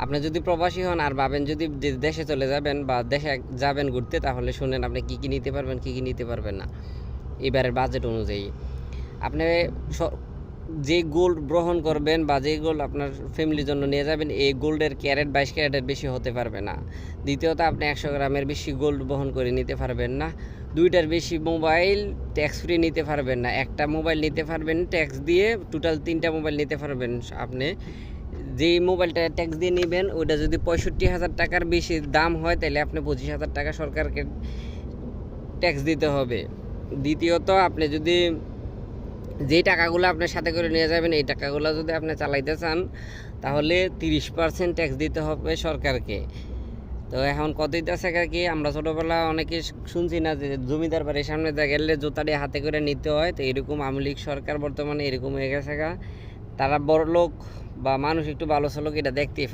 আপনি যদি প্রবাসী হন আর ভাবেন যদি দেশে চলে যাবেন বা দেশে যাবেন ঘুরতে, তাহলে শুনেন আপনি কী কী নিতে পারবেন, কী কী নিতে পারবেন না এবারের বাজেট অনুযায়ী। আপনি যে গোল্ড গ্রহণ করবেন বা যে গোল্ড আপনার ফ্যামিলির জন্য নিয়ে যাবেন, এই গোল্ডের ক্যারেট 22 ক্যারেটের বেশি হতে পারবে না। দ্বিতীয়ত, আপনি 100 গ্রামের বেশি গোল্ড বহন করে নিতে পারবেন না। 2টার বেশি মোবাইল ট্যাক্স ফ্রি নিতে পারবেন না। একটা মোবাইল নিতে পারবেন ট্যাক্স দিয়ে, টোটাল 3টা মোবাইল নিতে পারবেন আপনি। যেই মোবাইলটা ট্যাক্স দিয়ে নেবেন ওইটা যদি 65,000 টাকার বেশি দাম হয়, তাহলে আপনি 25,000 টাকা সরকারকে ট্যাক্স দিতে হবে। দ্বিতীয়ত, আপনি যদি যেই টাকাগুলো আপনার সাথে করে নিয়ে যাবেন, এই টাকাগুলো যদি আপনি চালাইতে চান, তাহলে 30% ট্যাক্স দিতে হবে সরকারকে। তো এখন কত দিতেছে কি, আমরা ছোটোবেলা অনেকে শুনছি না যে জমিদার বাড়ির সামনে গেলে জুতাটি হাতে করে নিতে হয়। তো এরকম আওয়ামী লীগ সরকার বর্তমানে এরকম হয়ে গেছে। তারা বড় লোক বা মানুষ একটু ভালো ছিল এটা দেখতেই